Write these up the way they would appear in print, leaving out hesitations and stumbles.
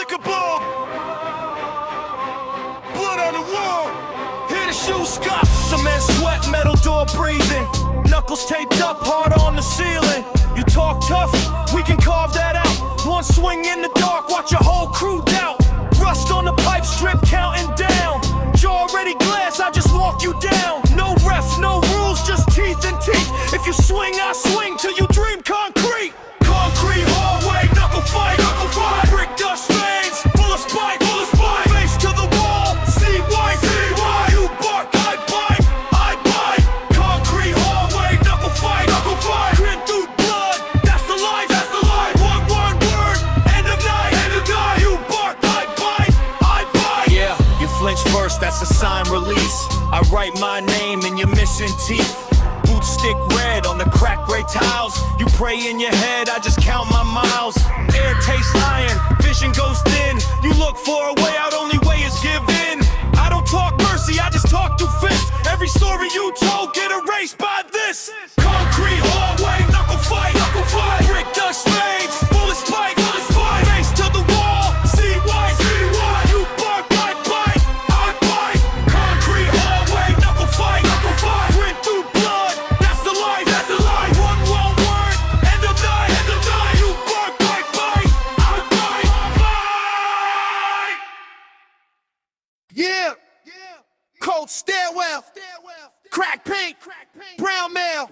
liquor ball. Blood on the wall. Hear the shoe scuff. Cement, sweat, metal door breathing. Knuckles taped up, hard on the ceiling. You talk tough, we can carve that out. One swing in the dark, watch your whole crew doubt. Rust on the pipe strip, counting down. Jaw already glass, I just walk you down. No ref, no rules, just teeth and teeth. If you swing, I swing till you dream concrete. Concrete hallway, knuckle fight, brick dust veins, full of spite, face to the wall, see white, you bark, I bite. Concrete hallway, knuckle fight, grin through blood, that's the life, one word, end of night, you bark, I bite. Yeah, you flinch first, that's a sign release. I write my name and you're missing teeth. Boots stick red on the cracked gray tiles. You pray in your head, I just count my miles. Air tastes iron, vision goes thin. You look for a way out, only way is give in. I don't talk mercy, I just talk through fist. Every story you told get erased by this. Concrete hallway, knuckle fight, brick dust veins, full of spite, face to the wall, see white, you bark, I bite. Concrete hallway, knuckle fight, grin through blood, that's the life, one word, end of night, you bark, I bite. Yeah, cold stairwell, crack paint, brown mail,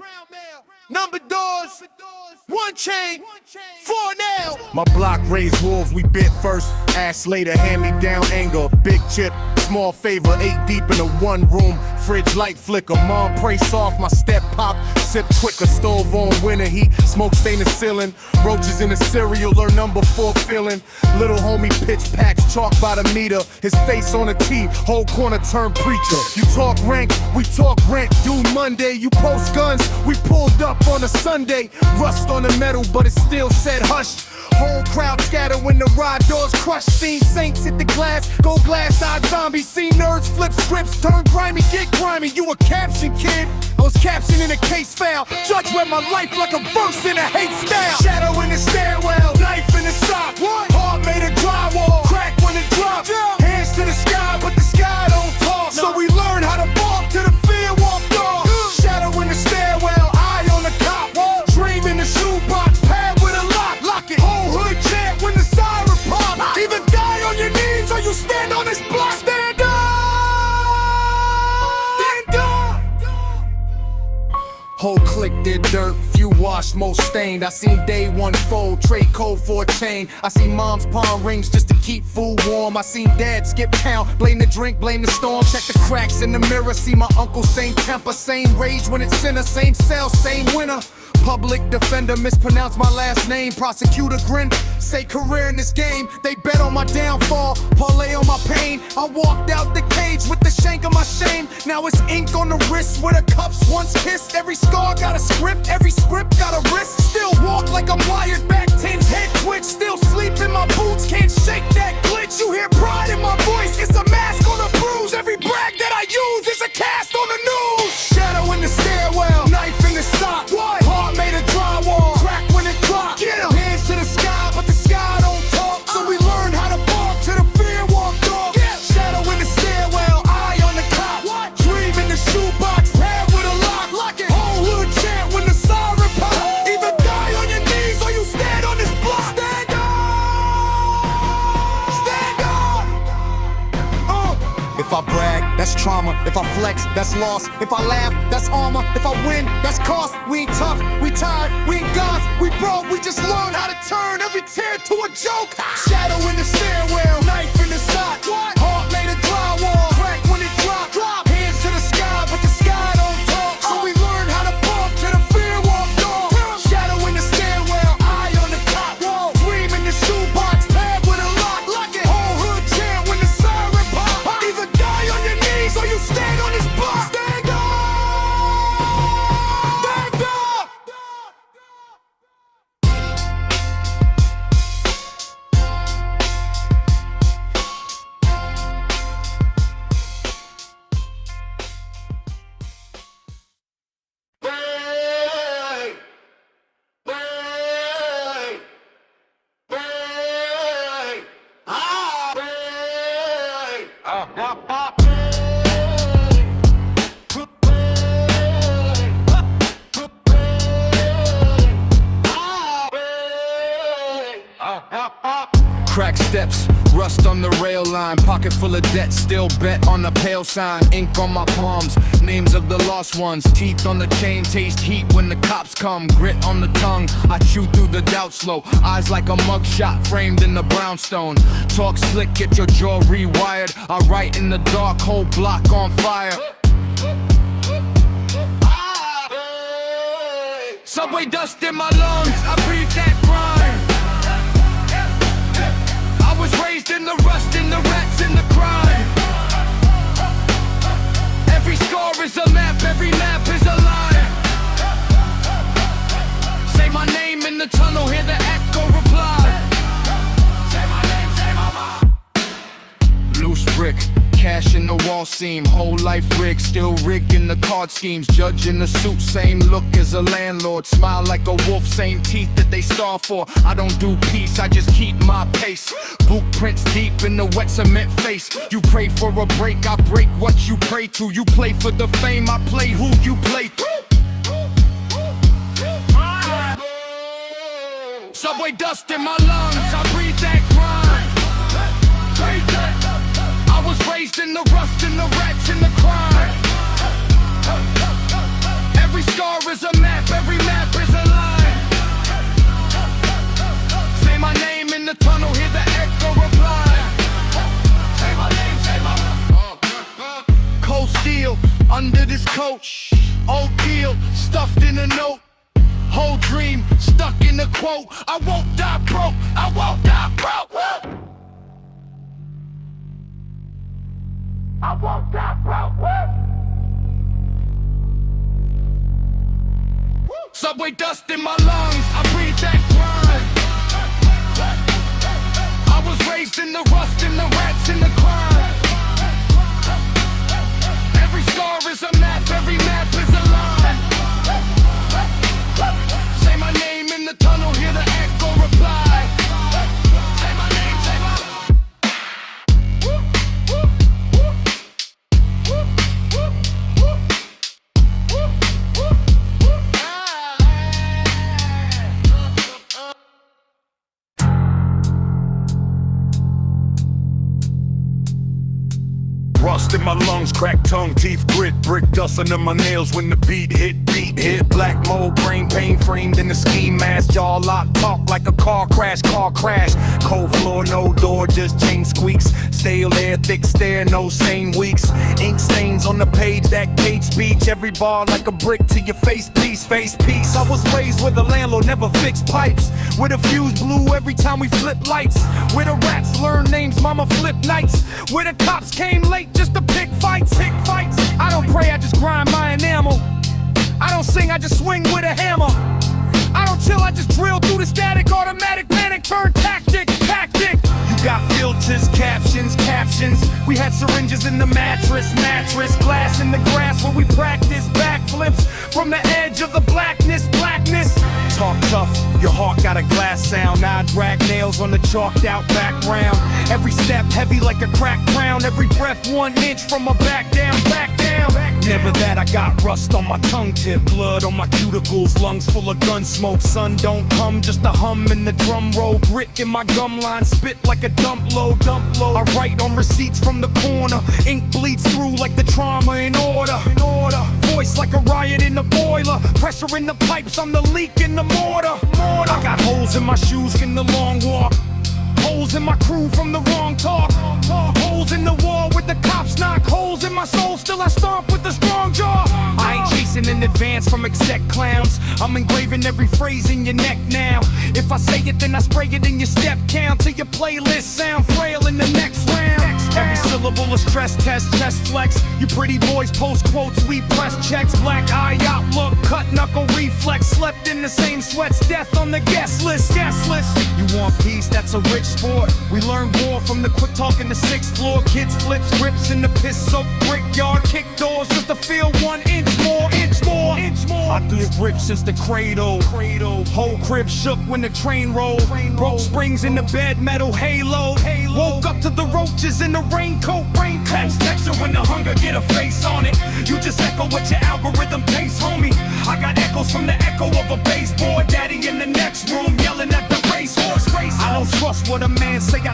number doors, one chain, 4 nails. My block raised wolves, we bit first, ass later, hand me down anger, big chip, small favor, 8 deep in a 1 room, fridge light flicker, mom pray soft, my step pop, sip quicker, stove on winter heat, smoke stain the ceiling, roaches in the cereal, or number 4 feeling, little homie pitch packs, chalk by the meter, his face on a tee, whole corner turn preacher. You talk rank, we talk rent, due Monday, you post guns, we pulled up on a Sunday, rust on the metal, but it still said hush. Whole crowd scatter when the ride doors crush. Seen saints hit the glass, go glass-eyed zombies. Seen nerds flip scripts, turn grimy, get grimy. You a caption kid, I was captioning a case file. Judge read my life like a verse in a hate style. Shadow in the stairwell, knife in the sock. Heart made of drywall, crack when it dropped. Hands to the sky, but the sky don't talk. So we learn how to walk till the fear walked off. Shadow in the stairwell, eye on the cop. Dream in the shoebox, pad with a lock. Lock it, whole hood chant when the siren pop. Either die on your knees or you stand on this block. Stand up! Stand up! Whole clique did dirt, few washed, most stained. I seen day one fold, trade code for a chain. I seen mom's pawn rings just to keep food warm. I seen dad skip town, blame the drink, blame the storm. Check the cracks in the mirror, see my uncle, same temper, same rage when it's sinner, same cell, same winner. Public defender mispronounced my last name. Prosecutor grin, say career in this game. They bet on my downfall, parlay on my pain. I walked out the cage with the shank of my shame. Now it's ink on the wrist where the cups once kissed. Every scar got a script, every script got a wrist. Still walk like I'm wired back, tens head twitch. Still sleep in my boots, can't shake that glitch. You hear pride in my voice, it's a mask on a bruise. Every brag that I use is a cast on the news. Shadow in the stairwell, knife in the sock. What? Heart made of drywall, crack when it dropped. Get 'em. Hands to the sky, but the sky don't talk. So we learned how to bark till the fear walked off. Shadow in the stairwell, eye on the cop. What? Dream in the shoebox, pad with a lock. Lock it. Whole hood chant when the siren pop. Either die on your knees or you stand on this block. Stand up! Stand up! If I brag, that's trauma. If I flex, that's loss. If I laugh, that's armor. If I win, that's cost. We ain't tough, we tired, we ain't gods, we broke. We just learned how to turn every tear to a joke. Shadow in the stairwell, knife in the sock. What? Heart made of drywall, crack when it drop. Hands to the sky, but the sky don't talk. So we learned how to bark till the fear walked off. Shadow in the stairwell, eye on the cop. Dream in the shoebox, pad with a lock. Whole hood chant when the siren pop. Either die on your knees or you stand on this block. Stand up! Stand up! Crack steps, rust on the rail line, pocket full of debt, still bet on the pale sign. Ink on my palms, names of the lost ones, teeth on the chain, taste heat when the cops come. Grit on the tongue, I chew through the doubt slow, eyes like a mugshot framed in the brownstone. Talk slick, get your jaw rewired, I write in the dark, whole block on fire. Subway dust in my lungs, I breathe that grime. I was raised in the rust, in the rats, in the crime. Every scar is a map, every map is a line. Say my name in the tunnel, hear the echo reply. Say my name, say my mom. Loose brick, cash in the wall seam, whole life rig, still rigging the card schemes. Judge in the suit, same look as a landlord, smile like a wolf, same teeth that they starve for. I don't do peace, I just keep my pace. Boot prints deep in the wet cement face. You pray for a break, I break what you pray to. You play for the fame, I play who you play through. Subway dust in my lungs, I breathe that grime. I was raised in the rust, in the rats, in the crime. Every scar is a map, every map is a line. Say my name in the tunnel, hear the echo reply. Say my name, say my name. Cold steel, under this coat. Old deal, stuffed in a note. Whole dream, stuck in a quote. I won't die broke, I won't die broke. I won't die broke. Subway dust in my lungs, I breathe that grime. I was raised in the rust, in the rats, in the crime. Every scar is a map, every map is a line. Say my name in the tunnel, hear the echo reply. Say my name, say my name. Rust in my lungs, cracked tongue, teeth grit, brick dust under my nails when the beat hit. Black mold, brain pain framed in the ski mask, jaw locked, talk like a car crash. Cold floor, no door, just chain squeaks. Stale air, thick stare, no sane weeks. Ink stains on the page, that cage speech. Every bar like a brick to your face piece. I was raised where the landlord never fixed pipes, where the fuse blew every time we flip lights, where the rats learned names, mama flip nights, where the cops came late just to pick fights. I don't pray, I just grind my enamel. I don't sing, I just swing with a hammer. I don't chill, I just drill through the static. Automatic panic turn tactic. You got filters, captions. We had syringes in the mattress. Glass in the grass where we practice backflips from the edge of the blackness. Talk tough, your heart got a glass sound. Now I drag nails on the chalked out background. Every step heavy like a cracked crown. Every breath 1 inch from a back down. Never that, I got rust on my tongue tip, blood on my cuticles, lungs full of gun smoke. Sun don't come, just a hum in the drum roll. Grit in my gum line, spit like a dump load. I write on receipts from the corner. Ink bleeds through like the trauma in order. Voice like a riot in the boiler. Pressure in the pipes, I'm the leak in the mortar. I got holes in my shoes in the long walk. Holes in my crew from the wrong talk. Holes in the wall with the cops knock. Holes in my soul, still I stomp with the strong jaw. I ain't chasing in advance from exec clowns. I'm engraving every phrase in your neck now. If I say it, then I spray it in your step count till your playlist sound frail in the next round. Every syllable a stress test, chest flex. You pretty boys post quotes, we press checks. Black eye outlook, cut knuckle reflex. Slept in the same sweats, death on the guest list. You want peace, that's a rich sport. We learn war from the quick talk in the 6th floor. Kids flip scripts in the piss soaked brickyard. Kick doors just to feel 1 inch more. I did grip since the cradle. Whole crib shook when the train rolled. Broke springs in the bed, metal halo. Woke up to the roaches in the raincoat. Text texture when the hunger get a face on it. You just echo what your algorithm tastes, homie. I got echoes from the echo of a baseboard. Daddy in the next room yelling at the racehorse. I don't trust what a man say, I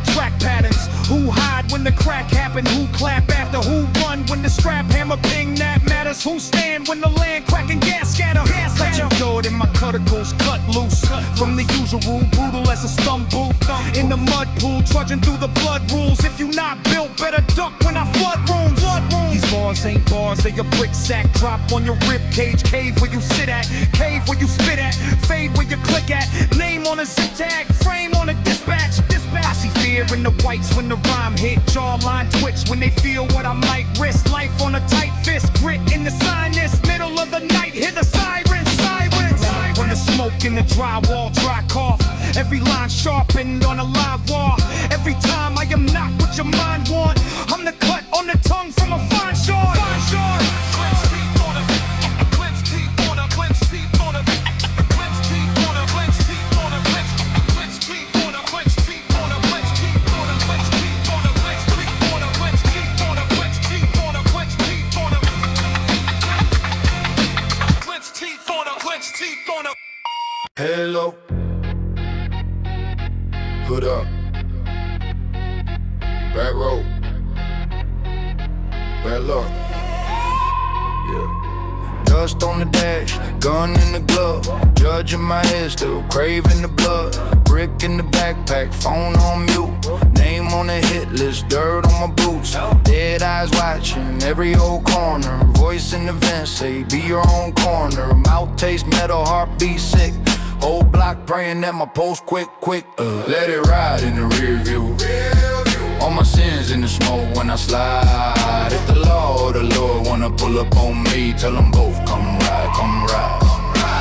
was cut loose from the usual, brutal as a stumble in the mud pool, trudging through the blood rules. If you not built, better duck when I flood rooms. These bars ain't bars, they a brick sack. Drop on your rib cage, cave where you sit at, cave where you spit at, fade where you click at. Name on a zip tag, frame on a dispatch. I see fear in the whites when the rhyme hit. Jawline twitch when they feel what I might risk. Life on a tight fist, grit in the sinus. Middle of the night, hear the sirens. When the smoke in the drywall, dry cough. Every line sharpened on a live wall. Every time I am not what your mind want. I'm the cut on the tongue from a fine shore. Clench teeth on a, clench teeth on a, clench teeth on a, clench teeth on a, clench teeth on a, clench teeth on a, clench teeth on a, clench teeth on a, clench teeth on a, clench teeth on a, clench teeth on a, clench teeth on a, clench teeth on a, clench teeth on a, clench teeth on a. Hello, hood up, back row, bad luck, yeah. Dust on the dash, gun in the glove, judge in my head, still craving the blood. Brick in the backpack, phone on mute, name on the hit list, dirt on my boots. Dead eyes watching every old corner, voice in the vent say be your own corner. Mouth taste metal, heartbeat sick. Whole block praying that my post quick. Let it ride in the rear view. All my sins in the smoke when I slide. If the law or the Lord wanna pull up on me, tell them both come ride.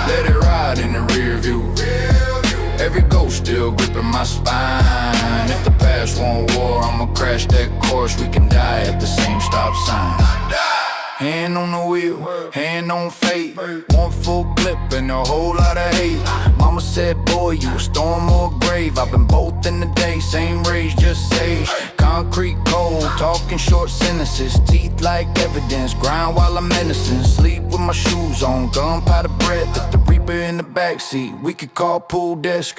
Let it ride in the rear view. Every ghost still gripping my spine. If the past want war, I'ma crash that course. We can die at the same stop sign. Hand on the wheel, hand on fate. One full clip and a whole lot of hate. Mama said, boy, you a storm or a grave. I've been both in the day, same rage, just sage. Concrete cold, talking short sentences. Teeth like evidence, grind while I'm menacing. Sleep with my shoes on, gunpowder breath. If the reaper in the backseat, we could call pool desk.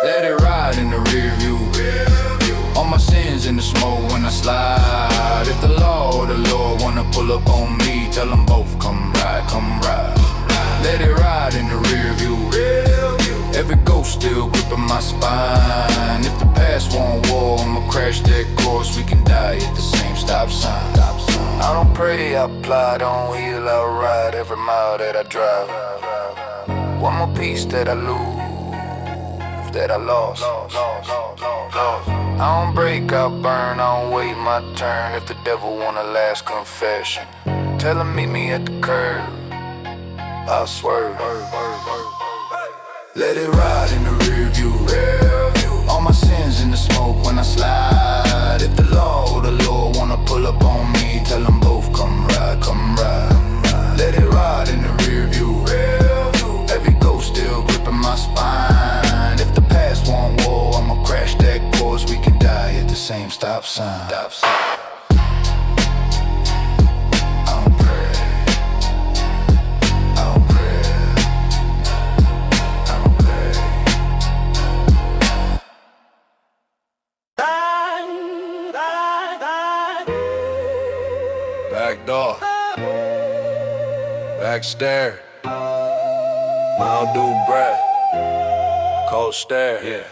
Let it ride in the rear view. All my sins in the smoke when I slide. If the law or the Lord wanna pull up on me, tell them both come ride. Let it ride in the rear view. Every ghost still gripping my spine. If the past want war, I'ma crash that course. We can die at the same stop sign. I don't pray, I apply, don't heal, I ride every mile that I drive. One more piece that I lose, that I lost. I don't break, I burn, I don't wait my turn. If the devil want a last confession, tell him meet me at the curb, I'll swerve. Let it ride in the rear view. All my sins in the smoke when I slide. If the law or the Lord wanna pull up on me, tell them both come ride. Let it ride in the rear view. Every ghost still gripping my spine. If the past want war, I'ma crash that course. We can die at the same stop sign. Back door, back stair, I'll do breath, cold stare, yeah.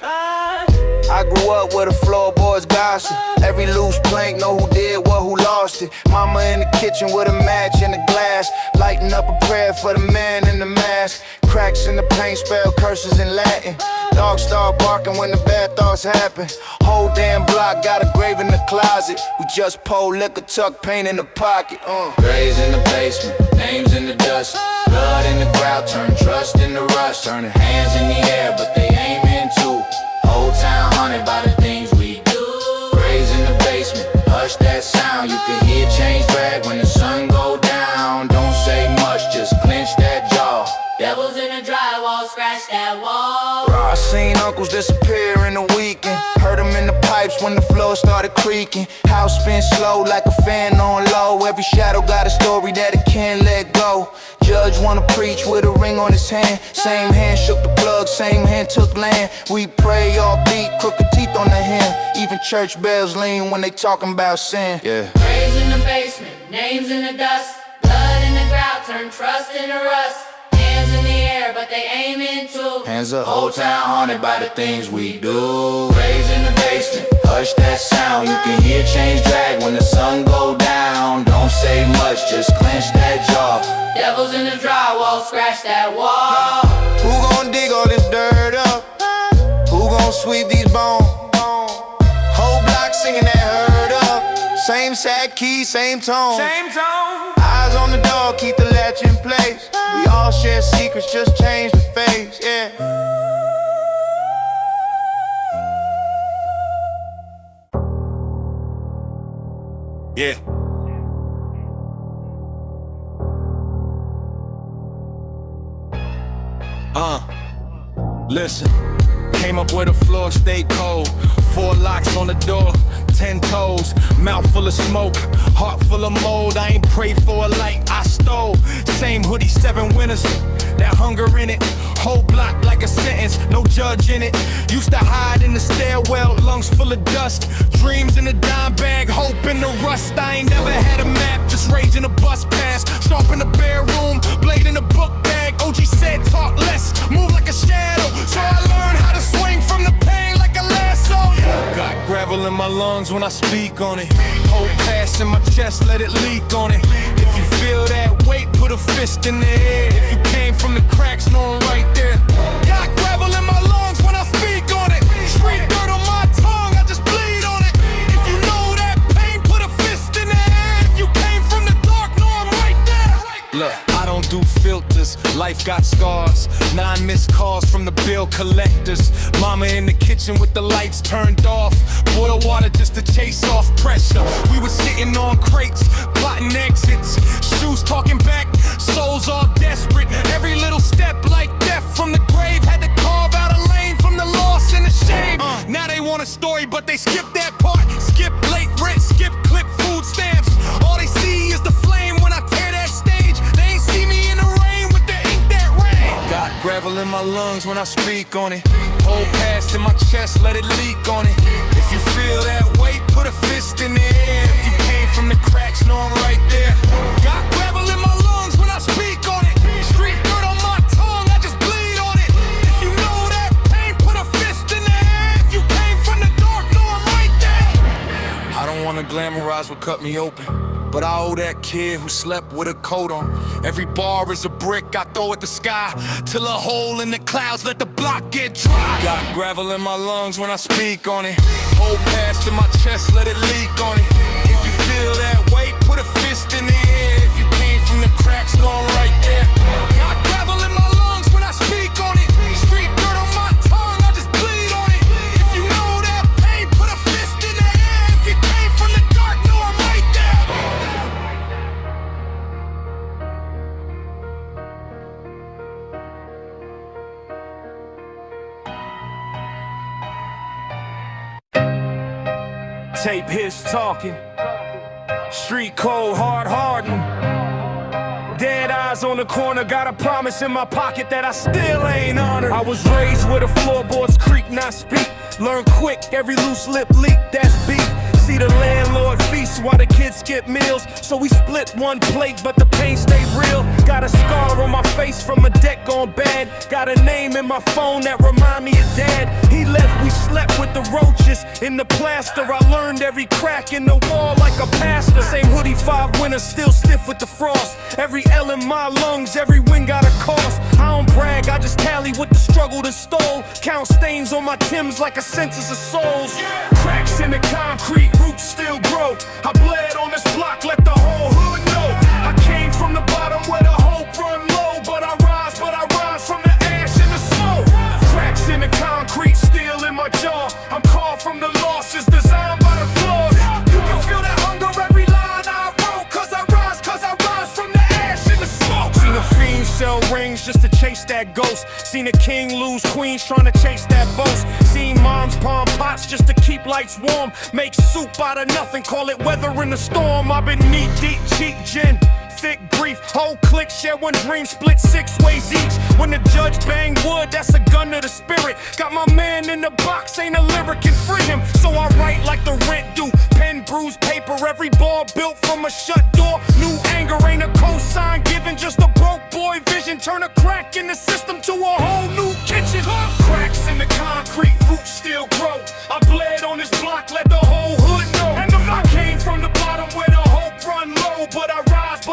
I grew up where the floorboards gossip. Every loose plank know who did what, who lost it. Mama in the kitchen with a match and a glass, lighting up a prayer for the man in the mask. Cracks in the paint spell curses in Latin. Dogs start barking when the bad thoughts happen. Whole damn block got a grave in the closet. We just pull liquor, tuck paint in the pocket. Graves in the basement, names in the dust. Blood in the ground, turn trust into rust. Turning hands in the air, but they aim into. Whole town haunted by the things we do. Graves in the basement, hush that sound. You can hear change drag when the sun go down. Don't say much, just clench that jaw. Devils in the drywall, scratch that wall. I seen uncles disappear in the weekend. Heard them in the pipes when the floor started creaking. House spin slow like a fan on low. Every shadow got a story that it can't let go. Judge wanna preach with a ring on his hand. Same hand shook the plug, same hand took land. We pray all beat, crooked teeth on the hand. Even church bells lean when they talking about sin. Yeah. Graves in the basement, names in the dust. Blood in the ground, turn trust into rust. hands in the air, but they aiming too. Hands up, whole town haunted by the things we do. Raised in the basement, hush that sound. You can hear change drag when the sun go down. Don't say much, just clench that jaw. Devils in the drywall, scratch that wall. Who gon' dig all this dirt up? Who gon' sweep these bones? Whole block singing that herd up. Same sad key, same tone. Eyes on the door, keep the latch in place. We all share secrets, just change the face, yeah. Yeah. Listen, came up where the floor stayed cold. 4 locks on the door, 10 toes, mouth full of smoke, heart full of mold. I ain't prayed for a light, I stole. Same hoodie, 7 winters, that hunger in it. Whole block like a sentence, no judge in it. Used to hide in the stairwell, lungs full of dust. Dreams in a dime bag, hope in the rust. I ain't never had a map, just raging a bus pass. Sharp in the bare room, blade in a book bag. OG said talk less, move like a shadow. So I learned how to swing from the pain like a lasso. Got gravel in my lungs when I speak on it. Hold pass in my chest, let it leak on it. If you feel that weight, put a fist in the air. If you came from the cracks, know I'm right there. Got gravel in my lungs when I speak on it. Street dirt on my tongue, I just bleed on it. If you know that pain, put a fist in the air. If you came from the dark, know I'm right there. Look, I don't do filters, life got scars. 9 missed calls from the bill collectors. Mama in the kitchen with the lights turned off. Boil water just to chase off pressure. We were sitting on crates, plotting exits. Shoes talking back, souls all desperate. Every little step like death from the grave. Had to carve out a lane from the loss and the shame. Now they want a story, but they skip that part. Skip late rent, skip clip food stamps. All they see is the flame when I tear that stage. They ain't see me in the rain with the ink that rain. Got gravel in my lungs when I speak on it. Hold past in my chest, let it leak on it. If you feel that weight, put a fist in the air. If you came from the cracks, know I'm right there. Got gravel in my lungs when I speak on it. Street dirt on my tongue, I just bleed on it. If you know that pain, put a fist in the air. If you came from the dark, know I'm right there. I don't wanna glamorize what cut me open, but I owe that kid who slept with a coat on. Every bar is a brick, I throw at the sky till a hole in the clouds, let the block get dry. Got gravel in my lungs when I speak on it. Hold past in my chest, let it leak on it. If you feel that weight, put a fist in the air. If you came from the cracks, know I'm right there. Got gravel in my lungs when I speak on it. Street dirt on my tongue, I just bleed on it. If you know that pain, put a fist in the air. If you came from the dark, know I'm right there. Tape his talking, street cold, hard hardened. Dead eyes on the corner, got a promise in my pocket that I still ain't honored. I was raised where the floorboards creak, not speak. Learn quick, every loose lip leak, that's beef. See the landlord feast while the kids skip meals. So we split one plate, but the pain stayed real. Got a scar on my face from a debt gone bad. Got a name in my phone that remind me of dad. He left, we slept with the roaches in the plaster. I learned every crack in the wall like a pastor. Same hoodie, 5 winters, still stiff with the frost. Every L in my lungs, every win got a cost. I don't brag, I just tally with the struggle that stole. Count stains on my Timbs like a census of souls. Cracks in the concrete, roots still grow. I bled on this block, let the whole hood know. I came from the bottom where the hope run low. But I rise from the ash and the smoke. Cracks in the concrete, steel in my jaw. I'm called from the losses designed by the flaws. You can feel that hunger every line I wrote. Cause I rise from the ash and the smoke. Seen a fiend sell rings just to chase that ghost. Seen a king lose queens trying to chase that boast. Seen moms palm pots just to keep lights warm. Make soup out of nothing, call it weather in the storm. I've been knee deep, cheap gin. thick grief. Whole clique share one dream, split 6 ways each. When the judge bang wood, that's a gun to the spirit. Got my man in the box, ain't a lyric can free him. So I write like the rent due. Pen, bruised paper, every ball built from a shut door. New anger ain't a cosign given, just a broke boy vision. Turn a crack in the system to a whole new kitchen. Cracks in the concrete, roots still grow. I bled on this block, let the whole hood know. And I came from the bottom where the hope run low. But I rise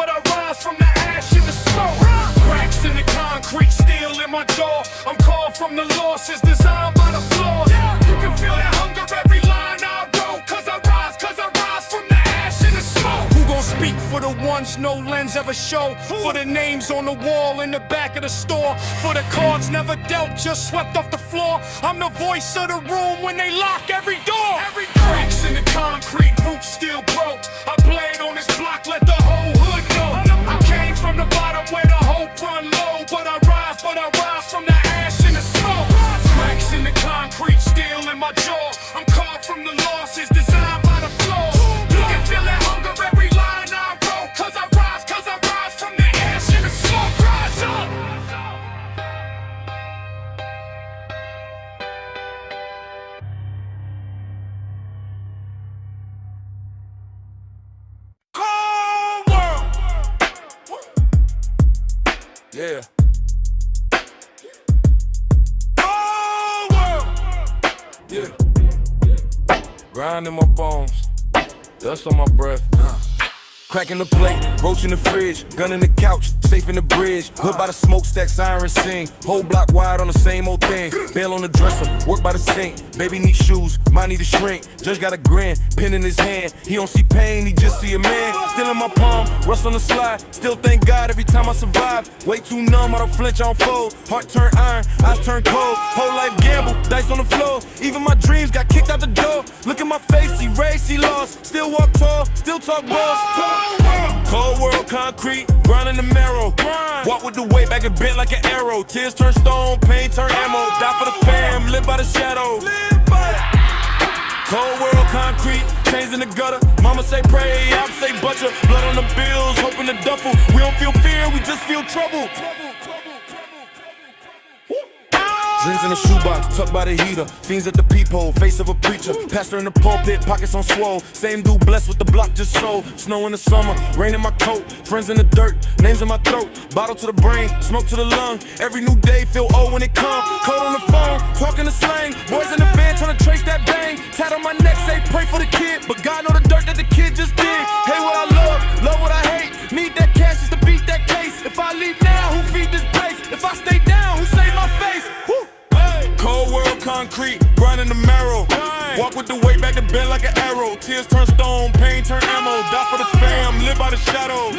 from the ash in the smoke. Cracks in the concrete, steel in my jaw. I'm called from the losses, designed by the flaws. You can feel that hunger every line I wrote. Cause I rise from the ash in the smoke. Who gon' speak for the ones no lens ever show? For the names on the wall in the back of the store. For the cards never dealt, just swept off the floor. I'm the voice of the room when they lock every door. Cracks in the concrete, roots still broke. I blade on this block, let the whole hood know. I came from the bottom where the hope run low. But I rise from the ash in the smoke. Cracks in the concrete, steel in my jaw. I'm carved from the losses, designed by the flaws. You can feel that hunger every line I wrote. Cause I rise from the ash in the smoke. Rise up! Yeah. Yeah. Grind in my bones, dust on my breath. Cracking the plate, roach in the fridge, gun in the couch, safe in the bridge. Hood by the smokestack, siren sing. Whole block wide on the same old thing. Bail on the dresser, work by the sink. Baby need shoes, mine need a shrink. Judge got a grin, pen in his hand. He don't see pain, he just see a man. Still in my palm, rust on the slide. Still thank God every time I survive. Way too numb, I don't flinch, I don't fold. Heart turn iron, eyes turn cold. Whole life gamble, dice on the floor. Even my dreams got kicked out the door. Look at my face, he raised, he lost. Still walk tall, still talk boss. Cold world, concrete, grind in the marrow. Walk with the weight back and bent like an arrow. Tears turn stone, pain turn ammo. Die for the fam, live by the shadow. Cold world, concrete, chains in the gutter. Mama say pray, I say butcher. Blood on the bills, hope in the duffel. We don't feel fear, we just feel trouble. Dreams in a shoebox, tucked by the heater. Fiends at the peephole, face of a preacher. Pastor in the pulpit, pockets on swole. Same dude blessed with the block just sold. Snow in the summer, rain in my coat. Friends in the dirt, names in my throat. Bottle to the brain, smoke to the lung. Every new day feel old when it come. Code on the phone, talking the slang. Boys in the van trying to trace that bang. Tat on my neck, say pray for the kid. But God know the dirt that the kid just did. Hate what I love what I hate. Need that cash just to beat that case. If I leave now, who feed this place? If I stay down, who save my face? Woo. Cold world, concrete, grind in the marrow. Walk with the weight back to bend like an arrow. Tears turn stone, pain turn ammo. Die for the fam, live by the shadow.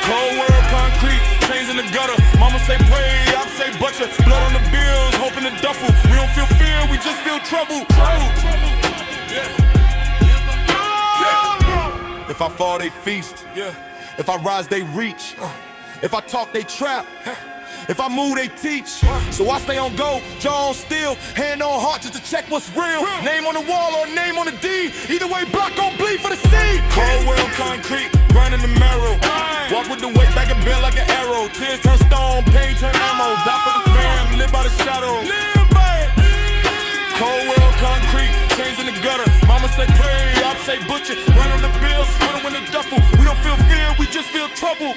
Cold world, concrete, chains in the gutter. Mama say pray, I say butcher. Blood on the bills, hope in the duffel. We don't feel fear, we just feel trouble. If I fall, they feast. If I rise, they reach. If I talk, they trap. If I move, they teach. So I stay on go, jaw on steel, hand on heart just to check what's real. Name on the wall or name on the deed. Either way, block gon' bleed for the seed. Cold world, concrete, grind in the marrow. Walk with the weight back and bend like an arrow. Tears turn stone, pain turn ammo. Die for the fam, live by the shadow. Cold world, concrete, chains in the gutter. Mama say pray, I say butcher. Run on the bills, run in the duffel. We don't feel fear, we just feel trouble.